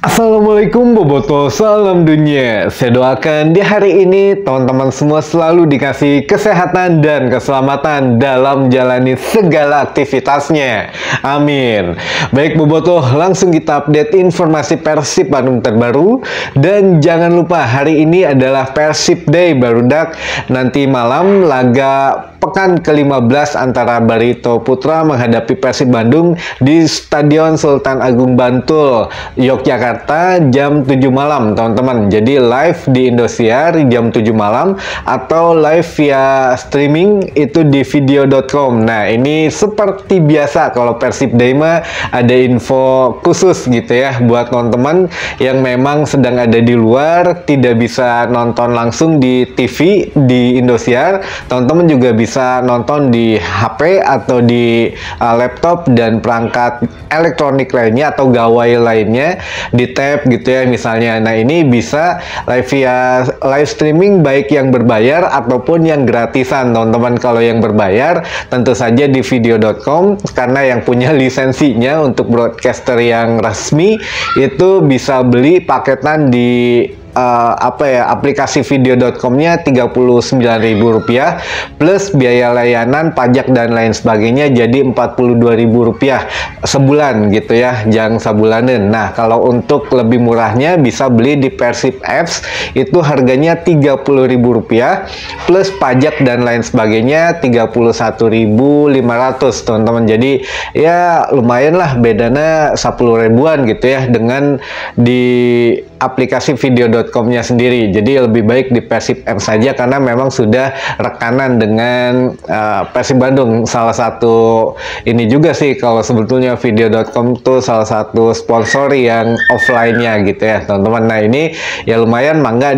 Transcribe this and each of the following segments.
Assalamualaikum Boboto, salam dunia. Saya doakan di hari ini teman-teman semua selalu dikasih kesehatan dan keselamatan dalam menjalani segala aktivitasnya. Amin. Baik Boboto, langsung kita update informasi Persib Bandung terbaru. Dan jangan lupa hari ini adalah Persib Day barudak. Nanti malam laga pekan ke-15 antara Barito Putra menghadapi Persib Bandung di Stadion Sultan Agung Bantul, Yogyakarta jam 7 malam, teman-teman. Jadi live di Indosiar jam 7 malam atau live via streaming itu di video.com. Nah, ini seperti biasa kalau Persib Day mah ada info khusus gitu ya buat teman-teman yang memang sedang ada di luar, tidak bisa nonton langsung di TV di Indosiar. Teman-teman juga bisa nonton di HP atau di laptop dan perangkat elektronik lainnya atau gawai lainnya di tab gitu ya misalnya. Nah, ini bisa live via live streaming baik yang berbayar ataupun yang gratisan, teman-teman. Kalau yang berbayar tentu saja di video.com karena yang punya lisensinya untuk broadcaster yang resmi itu bisa beli paketan di aplikasi video.com-nya Rp39.000 plus biaya layanan, pajak dan lain sebagainya jadi Rp42.000 sebulan gitu ya, jangan sabulanan. Nah, kalau untuk lebih murahnya bisa beli di Persib Apps, itu harganya Rp30.000 plus pajak dan lain sebagainya Rp31.500, teman-teman. Jadi ya lumayan lah, bedanya 10 ribuan gitu ya dengan di aplikasi video.com-nya sendiri. Jadi lebih baik di Persib App saja karena memang sudah rekanan dengan Persib Bandung. Salah satu ini juga sih kalau sebetulnya video.com tuh salah satu sponsor yang offline-nya gitu ya, teman-teman. Nah, ini ya lumayan, mangga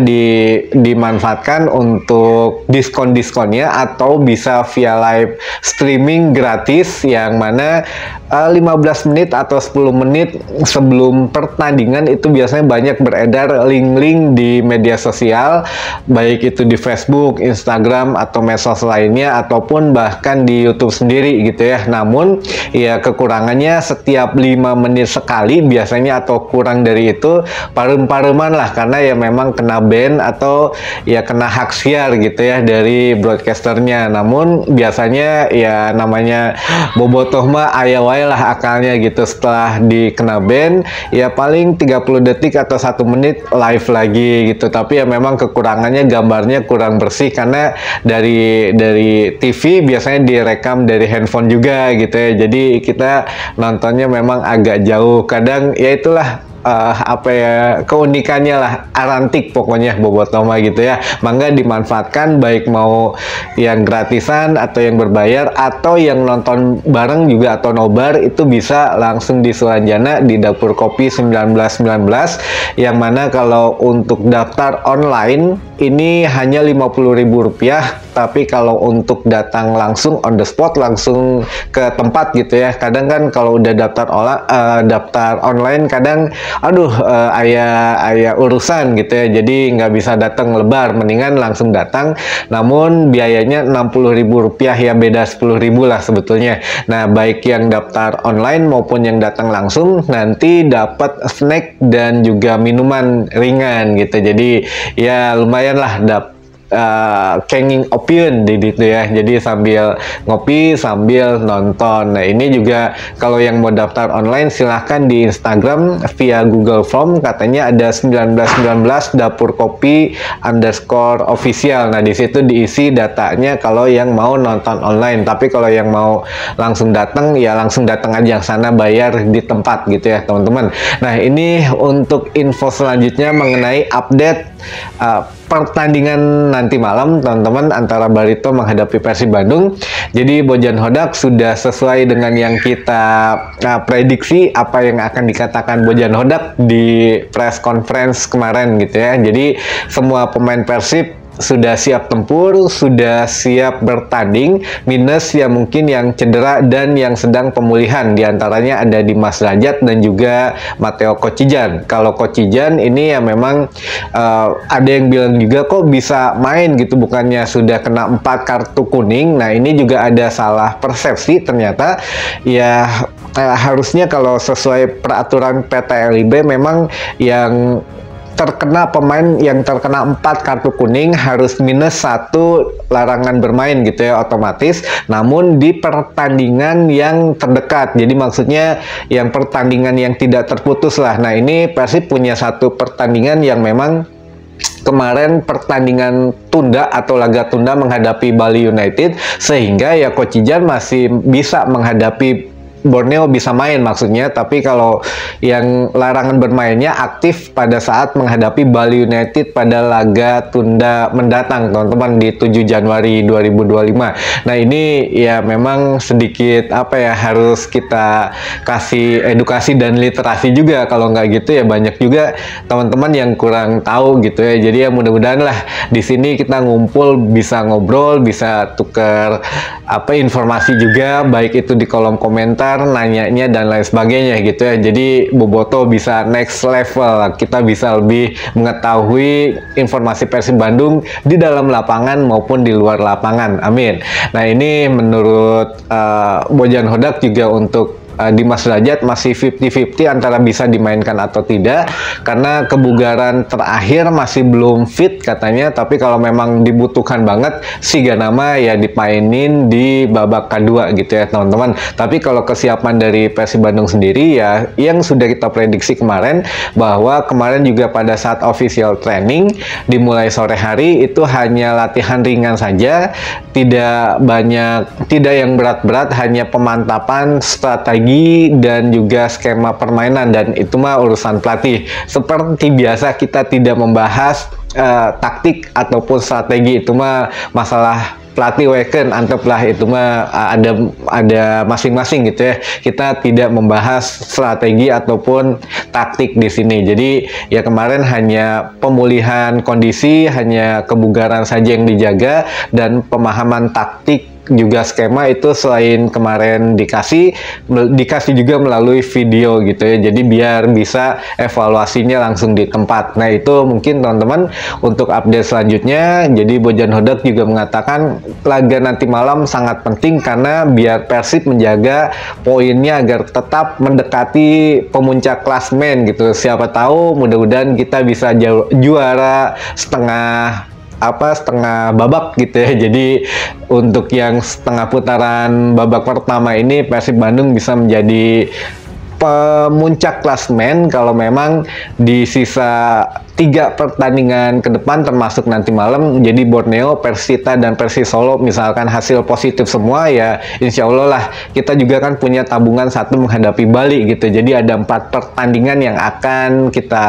dimanfaatkan untuk diskon-diskonnya atau bisa via live streaming gratis yang mana 15 menit atau 10 menit sebelum pertandingan itu biasanya banyak beredar link-link di media sosial, baik itu di Facebook, Instagram, atau medsos lainnya, ataupun bahkan di YouTube sendiri gitu ya. Namun ya kekurangannya setiap 5 menit sekali biasanya atau kurang dari itu parem-pareman lah, karena ya memang kena ban atau ya kena hak siar gitu ya dari broadcasternya. Namun biasanya ya namanya bobotoh mah aya wae lah akalnya gitu, setelah dikena ban ya paling 30 detik atau 1 menit live lagi gitu. Tapi ya memang kekurangannya gambarnya kurang bersih karena dari TV biasanya direkam dari handphone juga gitu ya. Jadi kita nontonnya memang agak jauh. Kadang ya itulah keunikannya lah, arantik pokoknya bobotoma gitu ya. Mangga dimanfaatkan baik mau yang gratisan atau yang berbayar atau yang nonton bareng juga atau nobar, itu bisa langsung di Sulanjana di Dapur Kopi 1919 yang mana kalau untuk daftar online ini hanya Rp50.000, tapi kalau untuk datang langsung on the spot langsung ke tempat gitu ya. Kadang kan kalau udah daftar online kadang ayah urusan gitu ya, jadi nggak bisa datang lebar, mendingan langsung datang. Namun biayanya Rp60.000 ya, beda Rp10.000 lah sebetulnya. Nah, baik yang daftar online maupun yang datang langsung nanti dapat snack dan juga minuman ringan gitu. Jadi ya lumayan lah, kenging opieun di situ ya. Jadi sambil ngopi sambil nonton. Nah, ini juga kalau yang mau daftar online silahkan di Instagram via Google Form, katanya ada 1919 Dapur Kopi _official. Nah, di situ diisi datanya kalau yang mau nonton online. Tapi kalau yang mau langsung datang ya langsung datang aja sana, bayar di tempat gitu ya, teman-teman. Nah, ini untuk info selanjutnya mengenai update pertandingan nanti malam, teman-teman, antara Barito menghadapi Persib Bandung. Jadi Bojan Hodak sudah sesuai dengan yang kita prediksi apa yang akan dikatakan Bojan Hodak di press conference kemarin gitu ya. Jadi semua pemain Persib sudah siap tempur, sudah siap bertanding, minus ya mungkin yang cedera dan yang sedang pemulihan. Di antaranya ada Dimas Derajat dan juga Matteo Kocijan. Kalau Kocijan ini ya memang ada yang bilang juga kok bisa main gitu, bukannya sudah kena 4 kartu kuning. Nah ini juga ada salah persepsi, ternyata ya harusnya kalau sesuai peraturan PT LIB memang yang pemain yang terkena 4 kartu kuning harus minus 1 larangan bermain gitu ya otomatis, namun di pertandingan yang terdekat, jadi maksudnya yang pertandingan yang tidak terputus lah. Nah ini Persib punya satu pertandingan yang memang kemarin pertandingan tunda atau laga tunda menghadapi Bali United, sehingga ya Kocijan masih bisa menghadapi Borneo, bisa main maksudnya, tapi kalau yang larangan bermainnya aktif pada saat menghadapi Bali United pada laga tunda mendatang teman-teman di 7 Januari 2025. Nah ini ya memang sedikit apa ya, harus kita kasih edukasi dan literasi juga, kalau nggak gitu ya banyak juga teman-teman yang kurang tahu gitu ya. Jadi ya mudah-mudahan lah di sini kita ngumpul, bisa ngobrol, bisa tuker apa informasi juga, baik itu di kolom komentar, nanyanya dan lain sebagainya gitu ya. Jadi Boboto bisa next level, kita bisa lebih mengetahui informasi Persib Bandung di dalam lapangan maupun di luar lapangan. Amin. Nah ini menurut Bojan Hodak juga untuk Dimas Derajat masih 50-50 antara bisa dimainkan atau tidak, karena kebugaran terakhir masih belum fit katanya. Tapi kalau memang dibutuhkan banget, si Ganama ya dimainin di babak kedua gitu ya teman-teman. Tapi kalau kesiapan dari Persib Bandung sendiri ya yang sudah kita prediksi kemarin, bahwa kemarin juga pada saat official training dimulai sore hari itu hanya latihan ringan saja, tidak yang berat-berat, hanya pemantapan strategi dan juga skema permainan, dan itu mah urusan pelatih. Seperti biasa kita tidak membahas taktik ataupun strategi, itu mah masalah pelatih weekend, anggaplah itu mah ada masing-masing gitu ya. Kita tidak membahas strategi ataupun taktik di sini. Jadi ya kemarin hanya pemulihan kondisi, hanya kebugaran saja yang dijaga, dan pemahaman taktik juga skema itu selain kemarin dikasih juga melalui video gitu ya. Jadi biar bisa evaluasinya langsung di tempat. Nah itu mungkin teman-teman untuk update selanjutnya. Jadi Bojan Hodak juga mengatakan laga nanti malam sangat penting karena biar Persib menjaga poinnya agar tetap mendekati pemuncak klasmen gitu. Siapa tahu mudah-mudahan kita bisa juara setengah babak gitu ya. Jadi untuk yang setengah putaran babak pertama ini Persib Bandung bisa menjadi pemuncak klasmen kalau memang di sisa 3 pertandingan ke depan termasuk nanti malam, jadi Borneo, Persita, dan Persis Solo misalkan hasil positif semua ya insya Allah lah kita juga kan punya tabungan 1 menghadapi Bali gitu. Jadi ada 4 pertandingan yang akan kita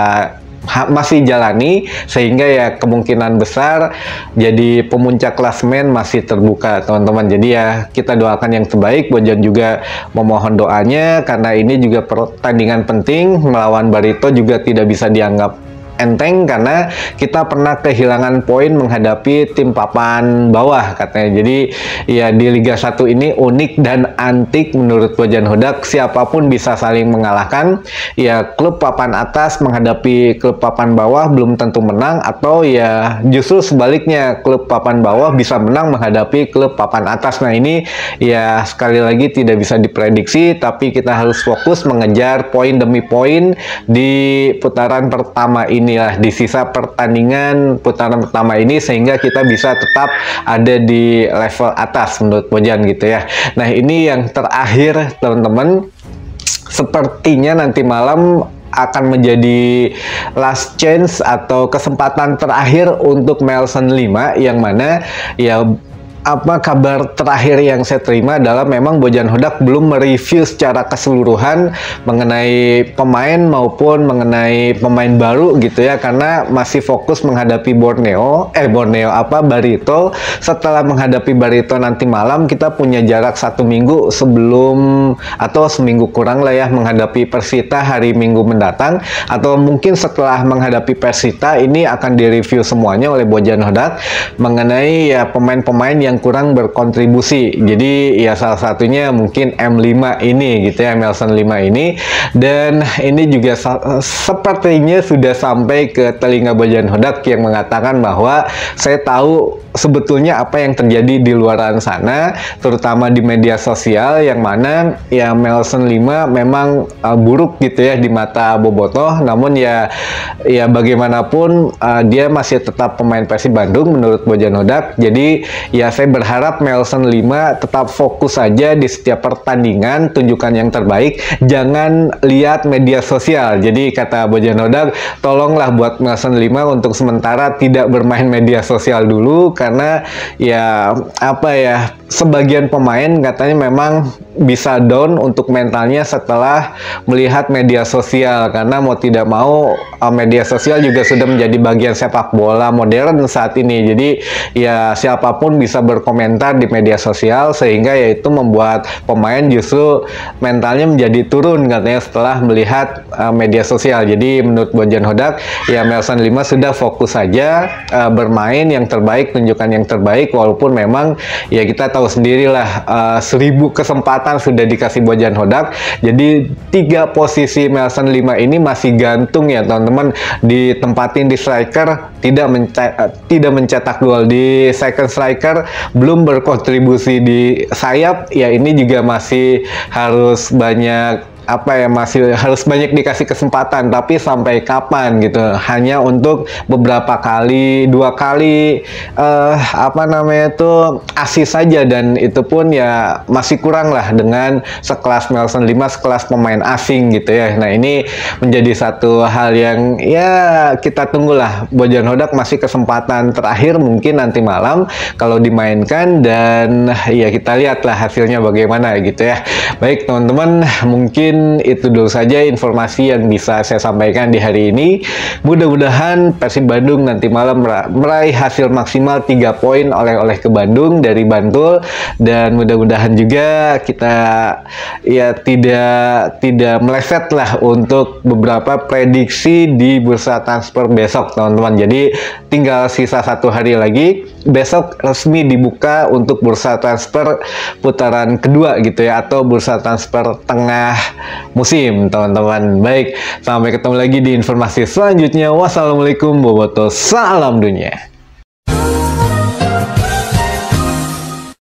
masih jalani, sehingga ya kemungkinan besar jadi pemuncak klasmen masih terbuka teman-teman. Jadi ya kita doakan yang terbaik. Bojan juga memohon doanya karena ini juga pertandingan penting melawan Barito, juga tidak bisa dianggap enteng karena kita pernah kehilangan poin menghadapi tim papan bawah katanya. Jadi ya di Liga 1 ini unik dan antik menurut Bojan Hodak, siapapun bisa saling mengalahkan. Ya klub papan atas menghadapi klub papan bawah belum tentu menang, atau ya justru sebaliknya klub papan bawah bisa menang menghadapi klub papan atas. Nah ini ya sekali lagi tidak bisa diprediksi, tapi kita harus fokus mengejar poin demi poin di putaran pertama inilah, di sisa pertandingan putaran pertama ini, sehingga kita bisa tetap ada di level atas menurut Bojan gitu ya. Nah ini yang terakhir teman-teman, sepertinya nanti malam akan menjadi last chance atau kesempatan terakhir untuk Melson 5, yang mana ya apa kabar terakhir yang saya terima adalah memang Bojan Hodak belum mereview secara keseluruhan mengenai pemain maupun mengenai pemain baru gitu ya, karena masih fokus menghadapi Barito. Setelah menghadapi Barito nanti malam, kita punya jarak 1 minggu sebelum atau seminggu kurang lah ya menghadapi Persita hari Minggu mendatang, atau mungkin setelah menghadapi Persita ini akan direview semuanya oleh Bojan Hodak mengenai ya pemain-pemain yang kurang berkontribusi. Jadi ya salah satunya mungkin M5 ini gitu ya, Melson 5 ini. Dan ini juga sepertinya sudah sampai ke telinga Bojan Hodak yang mengatakan bahwa saya tahu sebetulnya apa yang terjadi di luaran sana, terutama di media sosial, yang mana ya Melson 5 memang buruk gitu ya di mata Bobotoh. Namun ya bagaimanapun dia masih tetap pemain Persib Bandung menurut Bojan Hodak. Jadi ya saya berharap Melson 5 tetap fokus saja di setiap pertandingan, tunjukkan yang terbaik, jangan lihat media sosial. Jadi kata Bojan Hodak, tolonglah buat Melson 5 untuk sementara tidak bermain media sosial dulu, karena ya apa ya, sebagian pemain katanya memang bisa down untuk mentalnya setelah melihat media sosial, karena mau tidak mau media sosial juga sudah menjadi bagian sepak bola modern saat ini. Jadi ya siapapun bisa berkomentar di media sosial, sehingga ya itu membuat pemain justru mentalnya menjadi turun katanya setelah melihat media sosial. Jadi menurut Bojan Hodak ya Melson 5 sudah fokus saja bermain yang terbaik, tunjukkan yang terbaik, walaupun memang ya kita tahu sendirilah 1000 kesempatan sudah dikasih Bojan Hodak. Jadi 3 posisi Melson 5 ini masih gantung ya teman-teman, ditempatin di striker tidak mencetak gol, di second striker belum berkontribusi, di sayap ya ini juga masih harus banyak masih harus banyak dikasih kesempatan, tapi sampai kapan gitu, hanya untuk beberapa kali, 2 kali asis saja, dan itu pun ya masih kurang lah dengan sekelas Melson 5, sekelas pemain asing gitu ya. Nah ini menjadi satu hal yang ya kita tunggulah, Bojan Hodak masih kesempatan terakhir mungkin nanti malam kalau dimainkan, dan ya kita lihatlah hasilnya bagaimana gitu ya. Baik teman-teman, mungkin itu dulu saja informasi yang bisa saya sampaikan di hari ini. Mudah-mudahan Persib Bandung nanti malam meraih hasil maksimal 3 poin oleh ke Bandung dari Bantul, dan mudah-mudahan juga kita ya tidak meleset lah untuk beberapa prediksi di bursa transfer besok teman-teman. Jadi tinggal sisa 1 hari lagi, besok resmi dibuka untuk bursa transfer putaran kedua gitu ya, atau bursa transfer tengah musim teman-teman. Baik, sampai ketemu lagi di informasi selanjutnya. Wassalamualaikum warahmatullahi wabarakatuh. Salam dunia.